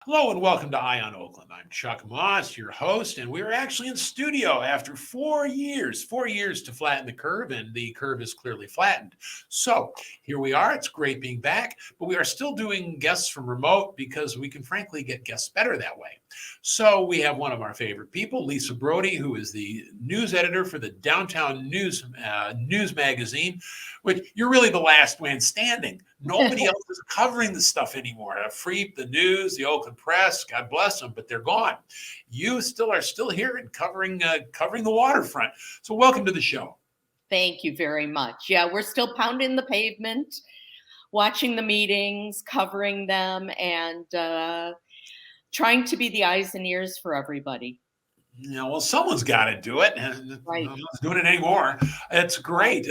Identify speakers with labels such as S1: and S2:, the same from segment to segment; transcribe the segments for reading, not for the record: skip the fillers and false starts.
S1: Hello and welcome to Eye on Oakland. I'm Chuck Moss, your host, and we're actually in studio after 4 years to flatten the curve, and the curve is clearly flattened. So here we are. It's great being back, but we are still doing guests from remote because we can frankly get guests better that way. So we have one of our favorite people, Lisa Brody, who is the news editor for the Downtown News magazine, which you're really the last man standing. Nobody else is covering the stuff anymore. Free the news, the Oakland Press, God bless them, but they're gone. You are still here and covering the waterfront. So welcome to the show.
S2: Thank you very much. Yeah, we're still pounding the pavement, watching the meetings, covering them, and trying to be the eyes and ears for everybody.
S1: Yeah, well, someone's got to do it, and
S2: Right.
S1: no one's doing it anymore. It's great.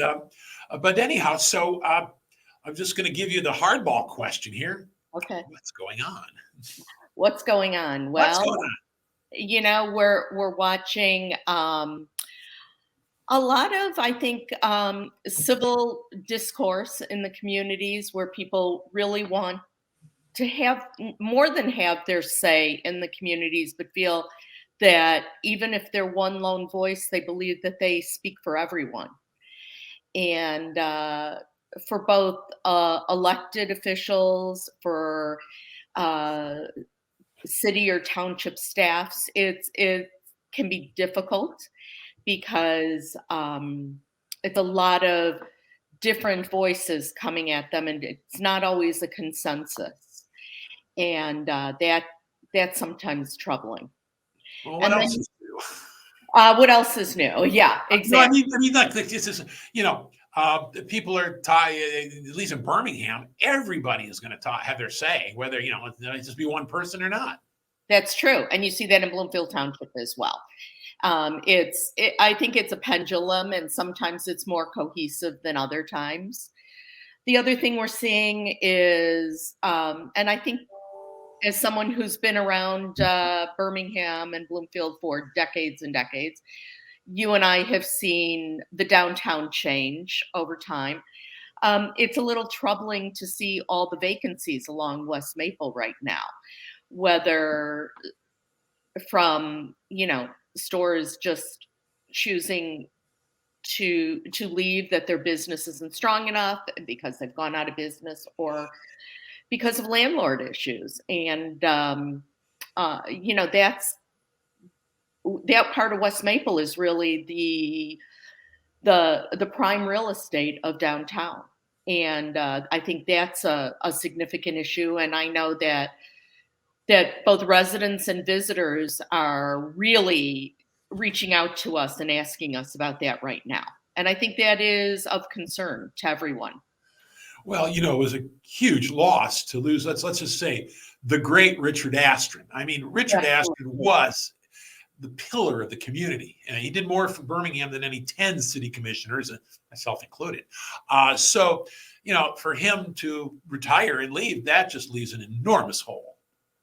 S1: But anyhow, so I'm just going to give you the hardball question here.
S2: Okay.
S1: What's going on?
S2: What's going on?
S1: What's
S2: Well,
S1: going on?
S2: we're watching a lot of, I think, civil discourse in the communities where people really want to have more than have their say in the communities, but feel that even if they're one lone voice, they believe that they speak for everyone. And for both elected officials, for uh, city or township staffs, it can be difficult because it's a lot of different voices coming at them, and it's not always a consensus, and that's sometimes troubling.
S1: Well, what
S2: And
S1: else
S2: then
S1: is new?
S2: what else is new? Yeah,
S1: No,
S2: exactly.
S1: like this is, people are at least in Birmingham, everybody is going to have their say, whether it just be one person or not.
S2: That's true, and you see that in Bloomfield Township as well. I think it's a pendulum, and sometimes it's more cohesive than other times. The other thing we're seeing is, and I think as someone who's been around Birmingham and Bloomfield for decades and decades, you and I have seen the downtown change over time. It's a little troubling to see all the vacancies along West Maple right now, whether from stores just choosing to leave, that their business isn't strong enough because they've gone out of business, or because of landlord issues. And that's that part of West Maple is really the prime real estate of downtown. And I think that's a significant issue. And I know that both residents and visitors are really reaching out to us and asking us about that right now. And I think that is of concern to everyone.
S1: Well, it was a huge loss to lose. Let's just say the great Richard Astron. I mean, Richard Astron was the pillar of the community, and he did more for Birmingham than any 10 city commissioners, myself included. So, for him to retire and leave, that just leaves an enormous hole.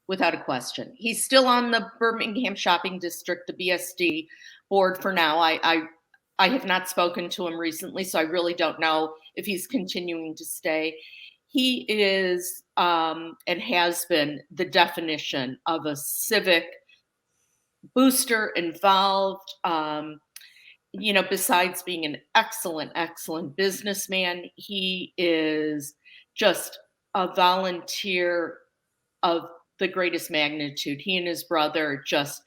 S2: Without a question. He's still on the Birmingham Shopping District, the BSD board for now. I have not spoken to him recently, so I really don't know if he's continuing to stay. He is and has been the definition of a civic booster, involved. Besides being an excellent businessman, he is just a volunteer of the greatest magnitude. He and his brother just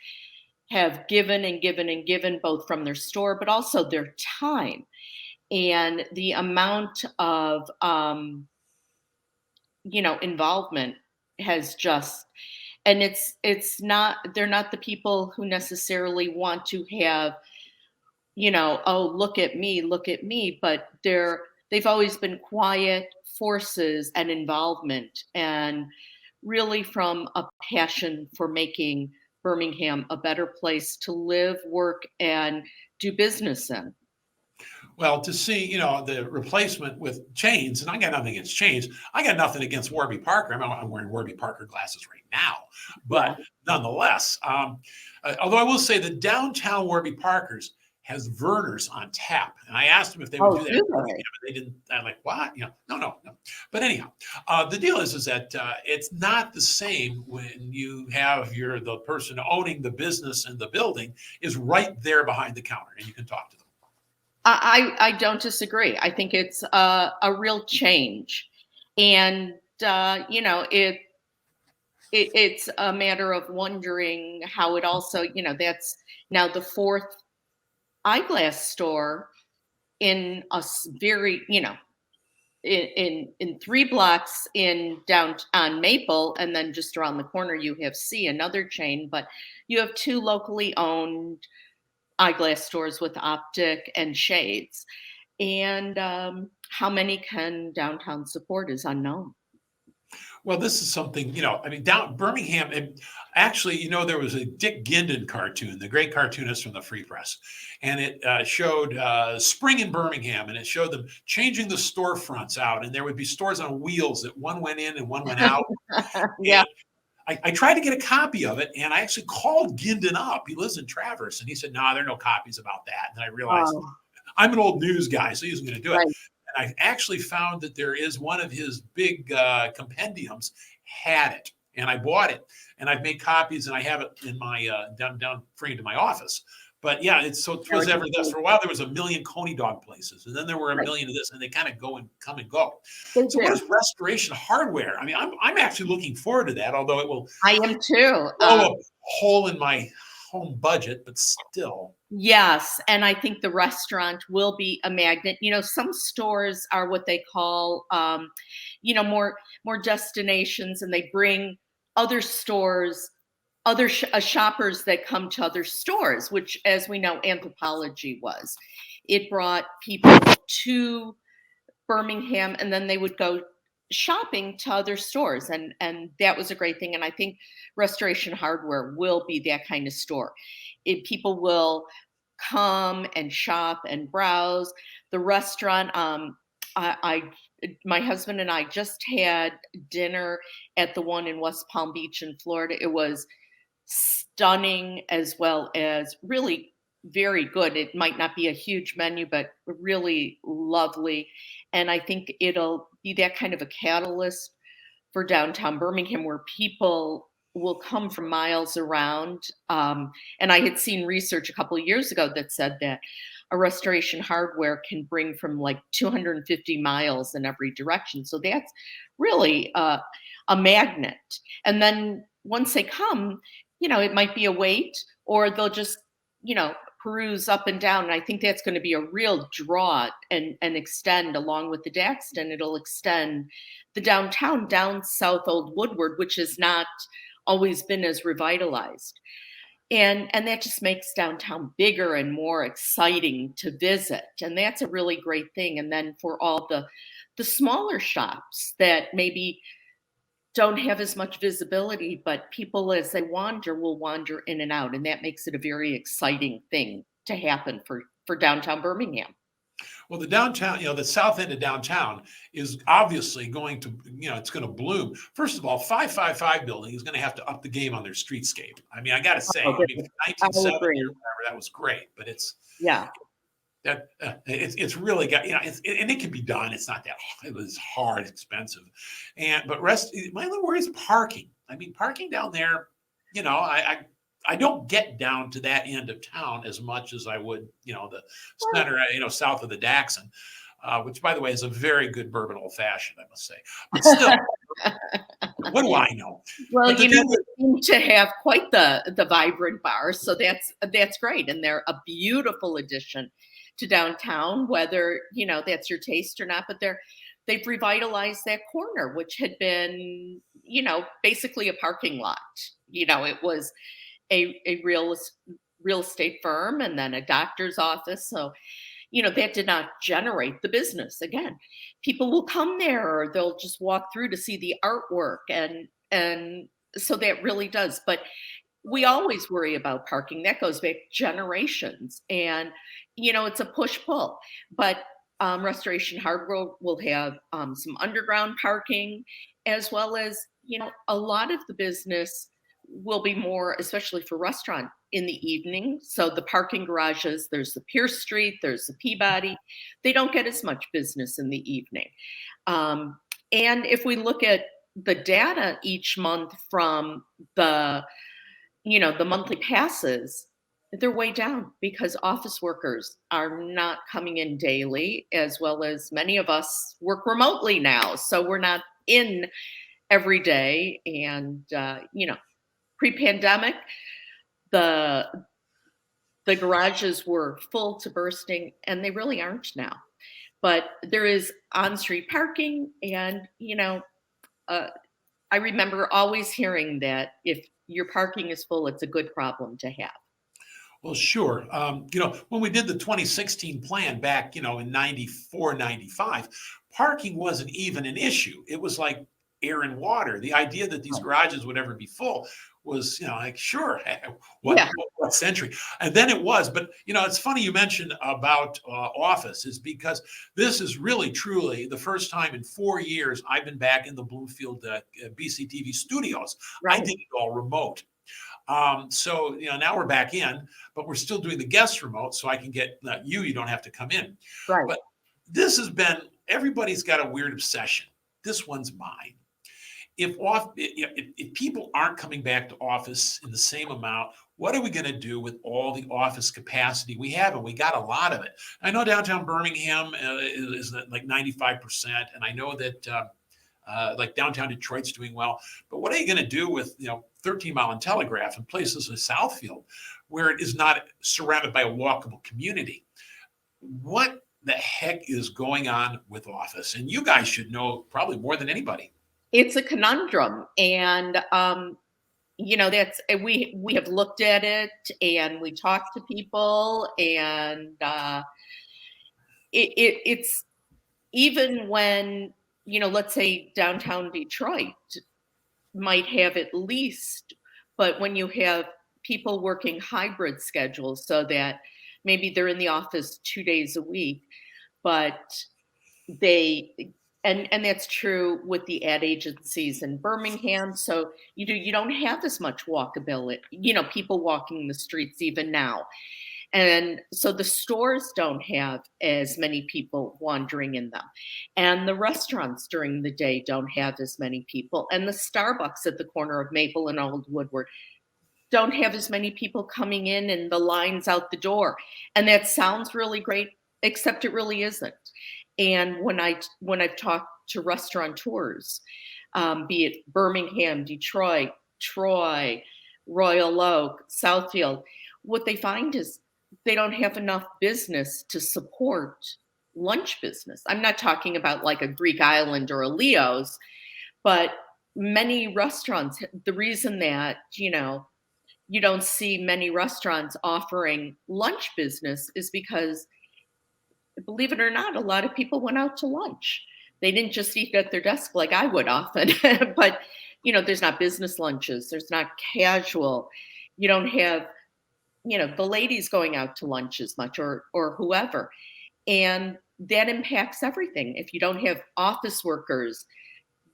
S2: have given and given and given, both from their store, but also their time. And the amount of, involvement has just, and they're not the people who necessarily want to have, oh, look at me, but they've always been quiet forces and involvement, and really from a passion for making Birmingham a better place to live, work, and do business in.
S1: Well, to see, the replacement with chains, and I got nothing against chains. I got nothing against Warby Parker. I'm wearing Warby Parker glasses right now, but nonetheless, although I will say the downtown Warby Parkers has Verner's on tap, and I asked them if they would do that.
S2: Do they?
S1: They didn't. I'm like, what? No. But anyhow, the deal is that it's not the same when you have the person owning the business and the building is right there behind the counter and you can talk to them.
S2: I don't disagree. I think it's a real change, and it's a matter of wondering how it also, that's now the fourth eyeglass store in a very, in 3 blocks in down on Maple, and then just around the corner you have another chain, but you have two locally owned eyeglass stores with optic and shades. And how many can downtown support is unknown.
S1: Well, this is something, I mean, down Birmingham, and actually, there was a Dick Gindin cartoon, the great cartoonist from the Free Press, and it showed spring in Birmingham, and it showed them changing the storefronts out, and there would be stores on wheels that one went in and one went out.
S2: Yeah.
S1: I tried to get a copy of it, and I actually called Gindin up. He lives in Traverse, and he said, "No, there are no copies about that." And I realized I'm an old news guy, so he wasn't going to do it.
S2: Right.
S1: And I actually found that there is one of his big compendiums had it, and I bought it, and I've made copies, and I have it in my down framed in my office. But yeah, it was ever this. For a while, there was a million Coney dog places, and then there were a million of this, and they kind of go and come and go. So what is Restoration Hardware? I mean, I'm actually looking forward to that, although it will.
S2: I am too.
S1: Blow a hole in my home budget, but still.
S2: Yes, and I think the restaurant will be a magnet. Some stores are what they call, more destinations, and they bring other stores, other shoppers that come to other stores, which, as we know, Anthropologie was. It brought people to Birmingham, and then they would go shopping to other stores, and that was a great thing. And I think Restoration Hardware will be that kind of store. People will come and shop and browse. The restaurant, my husband and I just had dinner at the one in West Palm Beach in Florida. It was stunning, as well as really very good. It might not be a huge menu, but really lovely. And I think it'll be that kind of a catalyst for downtown Birmingham, where people will come from miles around. And I had seen research a couple of years ago that said that a Restoration Hardware can bring from like 250 miles in every direction. So that's really a magnet. And then once they come, it might be a wait, or they'll just, peruse up and down. And I think that's going to be a real draw and extend along with the Daxton. It'll extend the downtown down South Old Woodward, which has not always been as revitalized. And that just makes downtown bigger and more exciting to visit. And that's a really great thing. And then for all the smaller shops that maybe don't have as much visibility, but people, as they wander, will wander in and out. And that makes it a very exciting thing to happen for downtown Birmingham.
S1: Well, the downtown, the south end of downtown is obviously going to, it's going to bloom. First of all, 555 building is going to have to up the game on their streetscape. I mean, I got to say, 1970 or whatever, that was great, but it's it's really got, and it can be done. It's not that it was hard, expensive, but my only worry is parking. I mean, parking down there, I don't get down to that end of town as much as I would, the center, south of the Daxton, which, by the way, is a very good bourbon old fashioned, I must say. But still, what do I know?
S2: Well, they seem to have quite the vibrant bars, so that's great, and they're a beautiful addition to downtown, whether that's your taste or not. But they've revitalized that corner, which had been, basically a parking lot. It was a real estate firm, and then a doctor's office. So, that did not generate the business. Again, people will come there, or they'll just walk through to see the artwork, and so that really does. But we always worry about parking. That goes back generations, and it's a push-pull. But Restoration Hardware will have some underground parking, as well as a lot of the business will be more, especially for restaurant, in the evening. So the parking garages, there's the Pierce Street, there's the Peabody. They don't get as much business in the evening. And if we look at the data each month from the monthly passes, they're way down because office workers are not coming in daily, as well as many of us work remotely now. So we're not in every day. And, pre-pandemic, the the garages were full to bursting, and they really aren't now. But there is on-street parking, and uh, I remember always hearing that if your parking is full, it's a good problem to have.
S1: Well, sure. When we did the 2016 plan back, in 94, 95, parking wasn't even an issue. It was like air and water. The idea that these
S2: Right.
S1: garages would ever be full was, like, sure,
S2: Yeah.
S1: what century? And then it was. But, it's funny you mentioned about office is because this is really, truly the first time in 4 years I've been back in the Bloomfield BCTV studios. I
S2: Right.
S1: did it all remote. So now we're back in, but we're still doing the guest remote, so I can get you don't have to come in.
S2: Right.
S1: But this has been everybody's got a weird obsession. This one's mine. If people aren't coming back to office in the same amount, what are we going to do with all the office capacity we have? And we got a lot of it. I know downtown Birmingham is like 95%, and I know that like downtown Detroit's doing well. But what are you going to do with 13 Mile and Telegraph and places like Southfield, where it is not surrounded by a walkable community? What the heck is going on with office? And you guys should know probably more than anybody.
S2: It's a conundrum, and that's we have looked at it, and we talked to people, and it's even when let's say downtown Detroit might have at least, but when you have people working hybrid schedules, so that maybe they're in the office 2 days a week, but they and that's true with the ad agencies in Birmingham. So you don't have as much walkability, people walking the streets even now. And so the stores don't have as many people wandering in them. And the restaurants during the day don't have as many people. And the Starbucks at the corner of Maple and Old Woodward don't have as many people coming in and the lines out the door. And that sounds really great, except it really isn't. And when I've talked to restaurateurs, be it Birmingham, Detroit, Troy, Royal Oak, Southfield, what they find is they don't have enough business to support lunch business. I'm not talking about like a Greek Island or a Leo's, but many restaurants, the reason that, you don't see many restaurants offering lunch business is because, believe it or not, a lot of people went out to lunch. They didn't just eat at their desk like I would often, but there's not business lunches, there's not casual. You don't have, the ladies going out to lunch as much, or whoever. And that impacts everything. If you don't have office workers,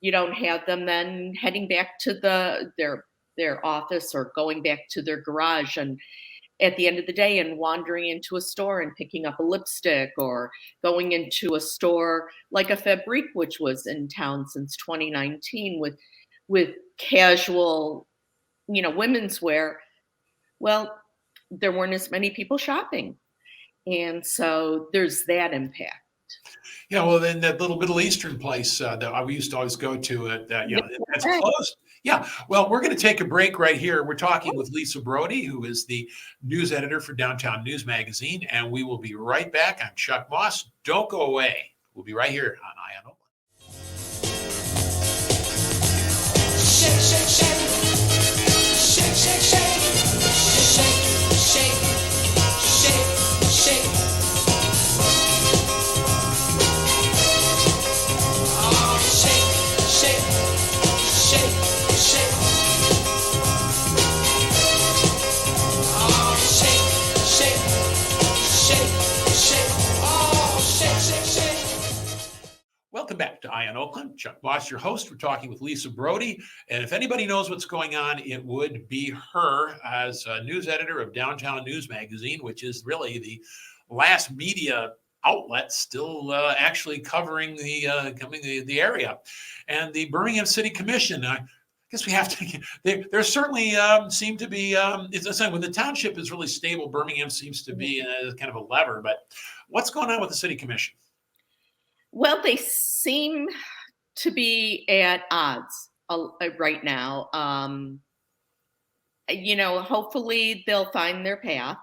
S2: you don't have them then heading back to their office or going back to their garage and at the end of the day and wandering into a store and picking up a lipstick, or going into a store like a Fabrique, which was in town since 2019 with casual, women's wear. Well, there weren't as many people shopping. And so there's that impact.
S1: Yeah, well, then that little Middle Eastern place that we used to always go to, that's
S2: Right.
S1: closed. Yeah, well, we're going to take a break right here. We're talking with Lisa Brody, who is the news editor for Downtown News Magazine, and we will be right back. I'm Chuck Moss. Don't go away. We'll be right here on Eye on Oakland.
S3: Shake, shake, shake. Shake, shake, shake. Shake, shake. Shake, shake. Oh, shake, shake. Shake, shake. Oh, shake, shake. Shake, shake. Oh, shake, shake, shake.
S1: Welcome back to Eye on Oakland. Chuck Moss, your host. We're talking with Lisa Brody. And if anybody knows what's going on, it would be her as a news editor of Downtown News Magazine, which is really the last media outlets still actually covering the area, and the Birmingham City Commission. I guess we have to. There certainly seem to be. It's a sign when the township is really stable. Birmingham seems to be kind of a lever. But what's going on with the City Commission?
S2: Well, they seem to be at odds right now. Hopefully they'll find their path.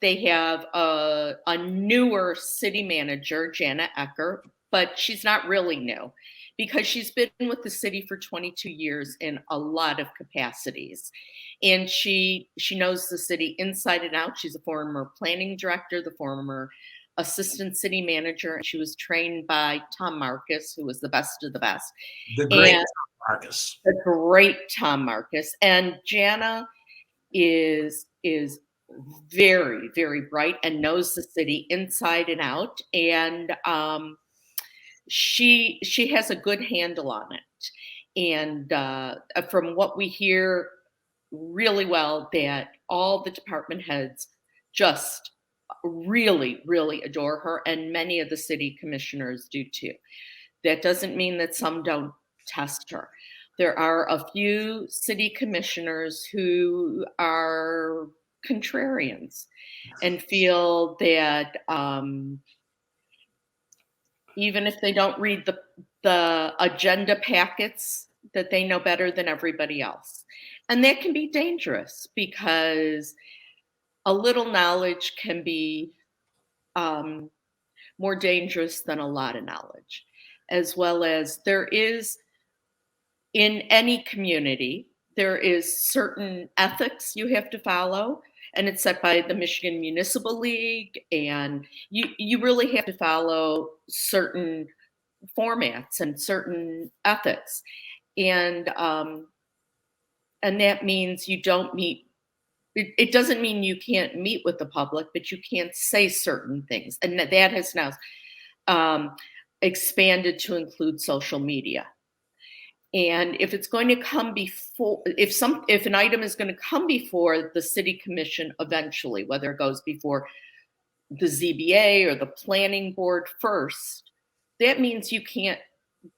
S2: They have a newer city manager, Jana Ecker, but she's not really new because she's been with the city for 22 years in a lot of capacities. And she knows the city inside and out. She's a former planning director, the former assistant city manager. She was trained by Tom Marcus, who was the best of the best.
S1: The great Tom Marcus.
S2: The great Tom Marcus. And Jana is very, very bright and knows the city inside and out. And she has a good handle on it. And from what we hear really well, that all the department heads just really, really adore her, and many of the city commissioners do too. That doesn't mean that some don't test her. There are a few city commissioners who are contrarians and feel that even if they don't read the agenda packets, that they know better than everybody else. And that can be dangerous because a little knowledge can be more dangerous than a lot of knowledge, as well as there is, in any community, there is certain ethics you have to follow, and it's set by the Michigan Municipal League, and you really have to follow certain formats and certain ethics. And that means you don't meet. It doesn't mean you can't meet with the public, but you can't say certain things. And that has now expanded to include social media. And if it's going to come before, if an item is going to come before the city commission eventually, whether it goes before the ZBA or the planning board first, that means you can't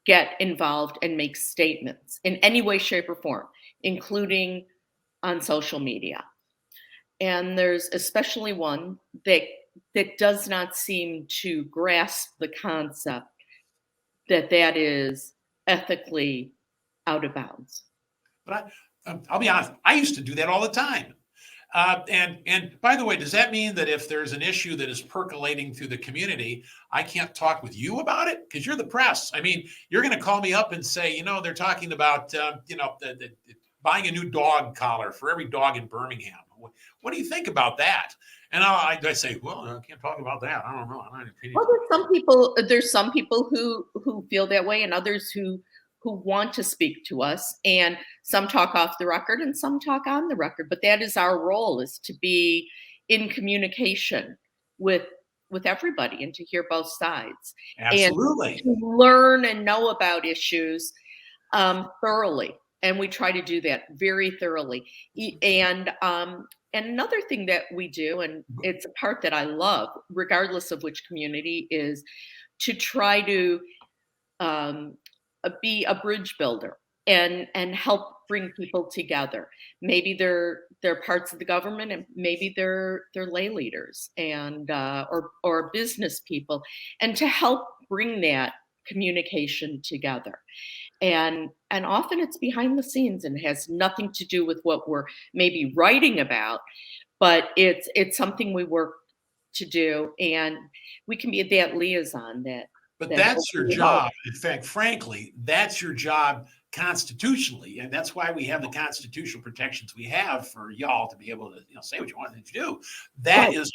S2: get involved and make statements in any way, shape, or form, including on social media. And there's especially one that does not seem to grasp the concept that is ethically out of bounds.
S1: But I'll be honest, I used to do that all the time. And by the way, does that mean that if there's an issue that is percolating through the community, I can't talk with you about it? Because you're the press. I mean, you're going to call me up and say, they're talking about, buying a new dog collar for every dog in Birmingham. What do you think about that? And I say, well, I can't talk about that. I don't know. I don't have an opinion.
S2: Well, there's some people who feel that way, and others who want to speak to us, and some talk off the record and some talk on the record. But that is our role, is to be in communication with everybody and to hear both sides.
S1: Absolutely.
S2: And to learn and know about issues thoroughly. And we try to do that very thoroughly. And another thing that we do, and it's a part that I love, regardless of which community, is to try to be a bridge builder and help bring people together. Maybe they're parts of the government, and maybe they're lay leaders and or business people, and to help bring that communication together. And often it's behind the scenes and has nothing to do with what we're maybe writing about, but it's something we work to do, and we can be that liaison that.
S1: But that's your job. In fact, frankly, that's your job constitutionally, and that's why we have the constitutional protections we have for y'all to be able to say what you want to do. That is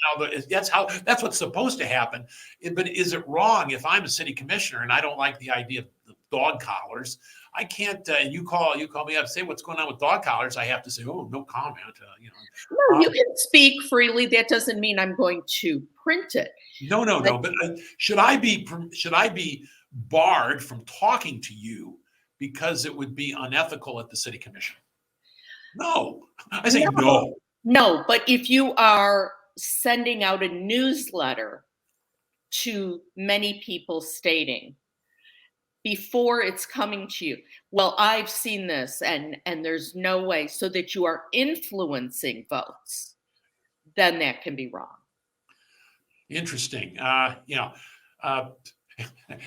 S1: that's what's supposed to happen. But is it wrong if I'm a city commissioner and I don't like the idea of the dog collars? I can't. You call me up, say what's going on with dog collars. I have to say, oh, no comment.
S2: No, you can speak freely. That doesn't mean I'm going to print it.
S1: No. But should I be barred from talking to you because it would be unethical at the city commission? No, I say no.
S2: No, but if you are sending out a newsletter to many people stating before it's coming to you, well, I've seen this and there's no way, so that you are influencing votes, then that can be wrong.
S1: Interesting.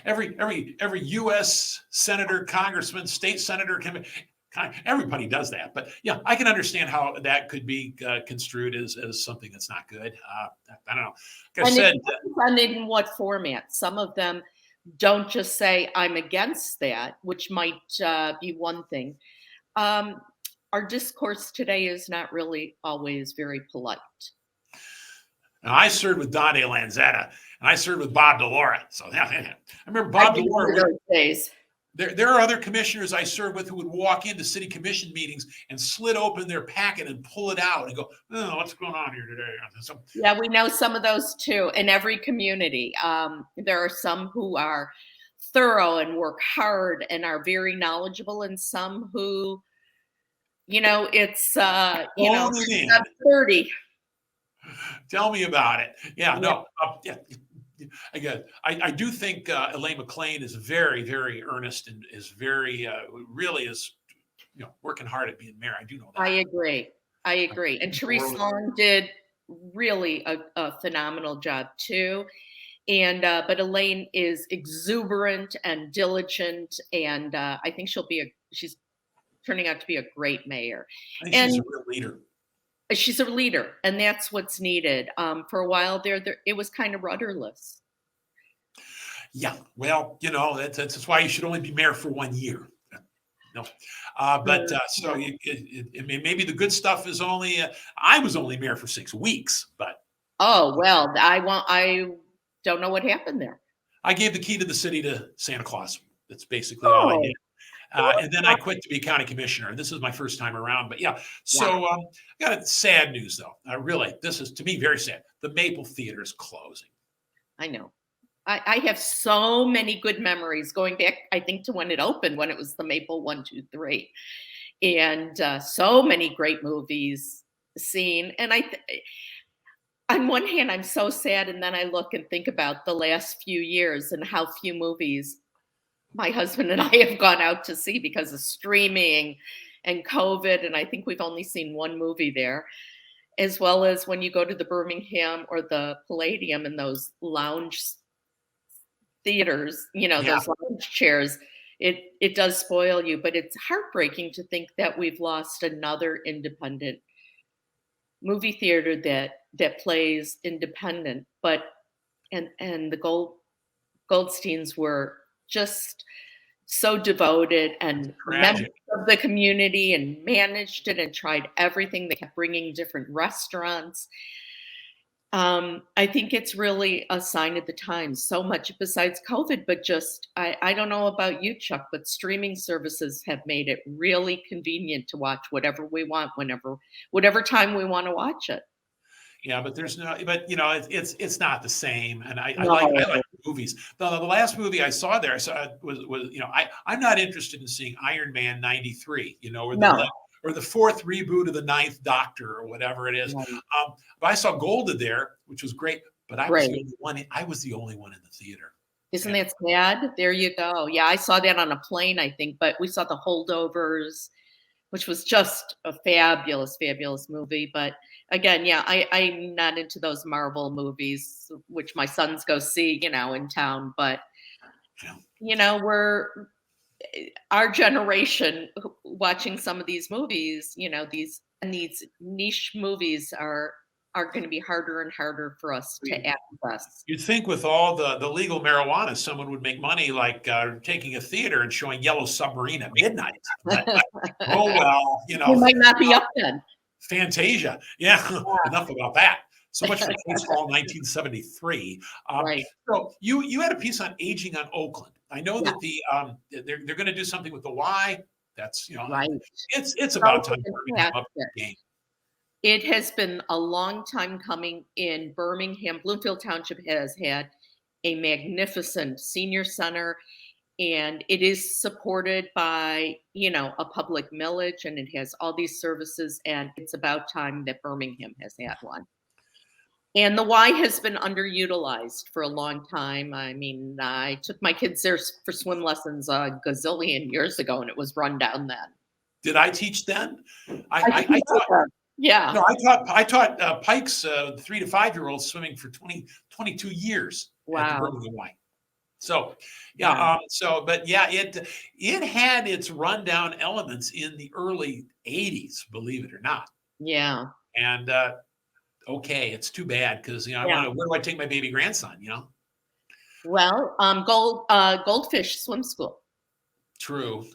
S1: Every U.S. senator, congressman, state senator, everybody does that. But yeah, I can understand how that could be construed as something that's not good. I don't know. Like I
S2: And
S1: said,
S2: it depends on in what format. Some of them don't just say, I'm against that, which might be one thing. Our discourse today is not really always very polite.
S1: now, I served with Don De Lanzetta, and I served with Bob DeLaura. So I remember Bob DeLaura.
S2: Those days.
S1: There are other commissioners I served with who would walk into city commission meetings and slit open their packet and pull it out and go, oh, what's going on here today? So,
S2: Yeah, we know some of those too in every community. There are some who are thorough and work hard and are very knowledgeable, and some who, it's,
S1: phone it in.
S2: 30.
S1: Tell me about it. Yeah, no. Yeah. Again, I do think Elaine McLean is very, very earnest and is very, really is, working hard at being mayor. I do know that.
S2: I agree. And Therese Long did really a phenomenal job too. And but Elaine is exuberant and diligent, and I think she's turning out to be a great mayor.
S1: I think she's a real leader.
S2: She's a leader, and that's what's needed. For a while there it was kind of rudderless.
S1: Yeah, well, that's why you should only be mayor for 1 year. No, but so maybe the good stuff is only. I was only mayor for 6 weeks, but
S2: oh well, I don't know what happened there.
S1: I gave the key to the city to Santa Claus. That's basically all I did. And then I quit to be county commissioner. This is my first time around, but yeah. So I got sad news though. Really, this is to me very sad. The Maple Theater is closing.
S2: I know. I have so many good memories going back, I think, to when it opened, when it was the Maple 1, 2, 3, and so many great movies seen. And on one hand, I'm so sad, and then I look and think about the last few years and how few movies my husband and I have gone out to see because of streaming and COVID, and I think we've only seen one movie there. As well as when you go to the Birmingham or the Palladium and those lounge theaters, those lounge chairs, it does spoil you. But it's heartbreaking to think that we've lost another independent movie theater that plays independent. But and the Goldsteins were just so devoted and members of the community and managed it and tried everything. They kept bringing different restaurants. I think it's really a sign of the times, so much besides COVID, but just, I don't know about you, Chuck, but streaming services have made it really convenient to watch whatever we want, whatever time we want to watch it.
S1: Yeah, but it's not the same. And I like movies. The last movie I saw there was I'm not interested in seeing Iron Man 93, or the fourth reboot of the Ninth Doctor or whatever it is. Right. But I saw Golda there, which was great, but I was the only one in the theater.
S2: Isn't that sad? There you go. Yeah, I saw that on a plane, I think, but we saw The Holdovers, which was just a fabulous, fabulous movie. But again, yeah, I'm not into those Marvel movies, which my sons go see, in town. But, we're our generation watching some of these movies, these niche movies are going to be harder and harder for us to access.
S1: You'd think with all the legal marijuana, someone would make money like taking a theater and showing Yellow Submarine at midnight. But, oh, well,
S2: You might not be up then.
S1: Fantasia. Yeah. Enough about that. So much for Baseball 1973.
S2: Right.
S1: So you had a piece on aging on Oakland. I know that they're going to do something with the Y. That's
S2: right.
S1: It's about time Birmingham up the game.
S2: It has been a long time coming in Birmingham. Bloomfield Township has had a magnificent senior center, and it is supported by a public millage, and it has all these services, and it's about time that Birmingham has had one. And the Y has been underutilized for a long time. I mean, I took my kids there for swim lessons a gazillion years ago, and it was run down then.
S1: Did I teach then?
S2: I
S1: I taught.
S2: Yeah.
S1: No, I taught Pike's 3 to 5-year-olds swimming for 22 years at the
S2: Wow.
S1: Birmingham Y. So, yeah.
S2: Yeah.
S1: But yeah, it had its rundown elements in the early '80s, believe it or not.
S2: Yeah.
S1: And okay, it's too bad because I
S2: Yeah.
S1: want to. Where do I take my baby grandson?
S2: Well, Goldfish Swim School.
S1: True.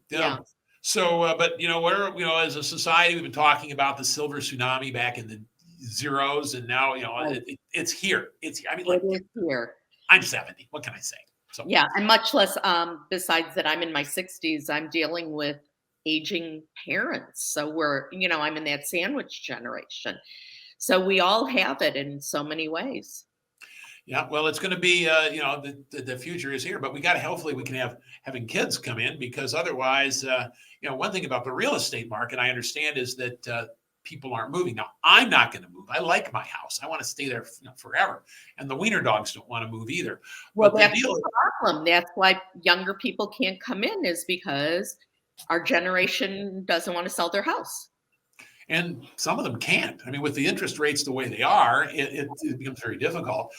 S2: Yeah.
S1: So, but we're as a society, we've been talking about the silver tsunami back in the zeros, and now
S2: Right.
S1: it's here. I mean,
S2: It is here.
S1: I'm 70. What can I say? So
S2: Yeah, and much less, besides that I'm in my 60s, I'm dealing with aging parents. So I'm in that sandwich generation. So we all have it in so many ways.
S1: yeah, well, it's going to be the future is here, but we got to hopefully we can having kids come in because otherwise, one thing about the real estate market I understand is that people aren't moving. Now, I'm not going to move. I like my house. I want to stay there forever. And the wiener dogs don't want to move either.
S2: Well,
S1: But the
S2: that's
S1: deal
S2: the problem. That's why younger people can't come in is because our generation doesn't want to sell their house.
S1: and some of them can't. I mean, with the interest rates the way they are, it becomes very difficult.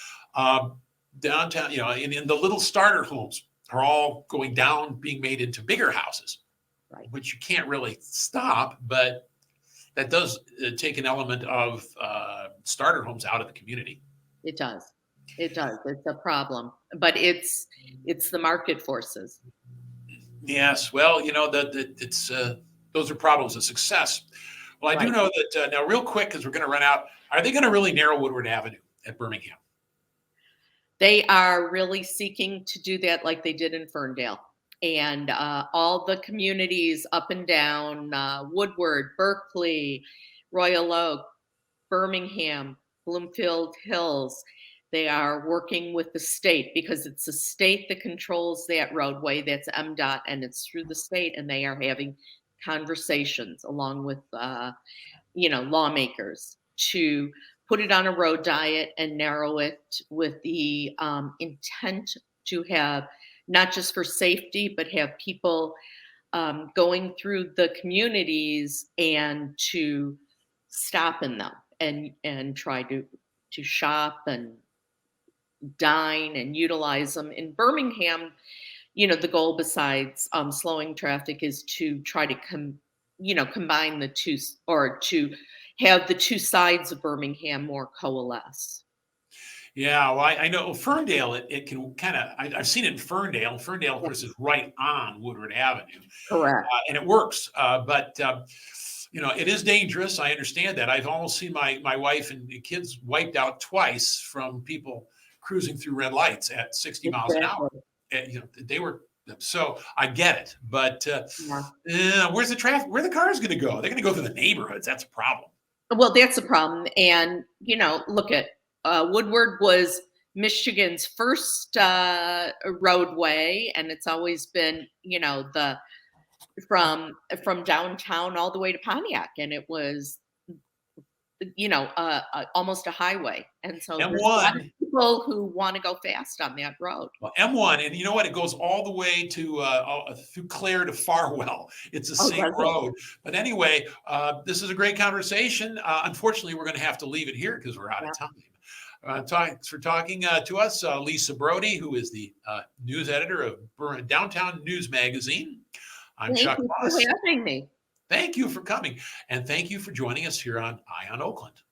S1: Downtown, in the little starter homes are all going down, being made into bigger houses,
S2: Right.
S1: which you can't really stop, but that does take an element of starter homes out of the community.
S2: It does. It does. It's a problem. But it's the market forces.
S1: Yes, well, it's those are problems of success. Well, I do
S2: Right.
S1: know that now, real quick, because we're going to run out. Are they going to really narrow Woodward Avenue at Birmingham?
S2: They are really seeking to do that like they did in Ferndale. And all the communities up and down Woodward, Berkeley, Royal Oak, Birmingham, Bloomfield Hills, they are working with the state because it's the state that controls that roadway. That's MDOT, and it's through the state, and they are having conversations along with lawmakers to put it on a road diet and narrow it with the intent to have not just for safety, but have people going through the communities and to stop in them and try to shop and dine and utilize them. In Birmingham, the goal besides slowing traffic is to try to combine the two, or to have the two sides of Birmingham more coalesce.
S1: Yeah, well, I know Ferndale. It can kind of. I've seen it in Ferndale. Ferndale, of course, is right on Woodward Avenue,
S2: Correct.
S1: and it works. But it is dangerous. I understand that. I've almost seen my wife and the kids wiped out twice from people cruising through red lights at 60 miles an hour. And, they were. So I get it, but where's the traffic? Where the cars going to go? They're going to go through the neighborhoods. That's a problem.
S2: Well, that's a problem. And look at Woodward was Michigan's first roadway, and it's always been the from downtown all the way to Pontiac, and it was almost a highway. And so there's a lot of people who want to go fast on that road.
S1: Well, M1, and you know what? It goes all the way to through Clare to Farwell. It's the same road. But anyway, this is a great conversation. Unfortunately, we're going to have to leave it here because we're out of time. Thanks for talking to us, Lisa Brody, who is the news editor of Downtown News Magazine. I'm Chuck Moss.
S2: Thank you for having me.
S1: Thank you for coming, and thank you for joining us here on Eye on Oakland.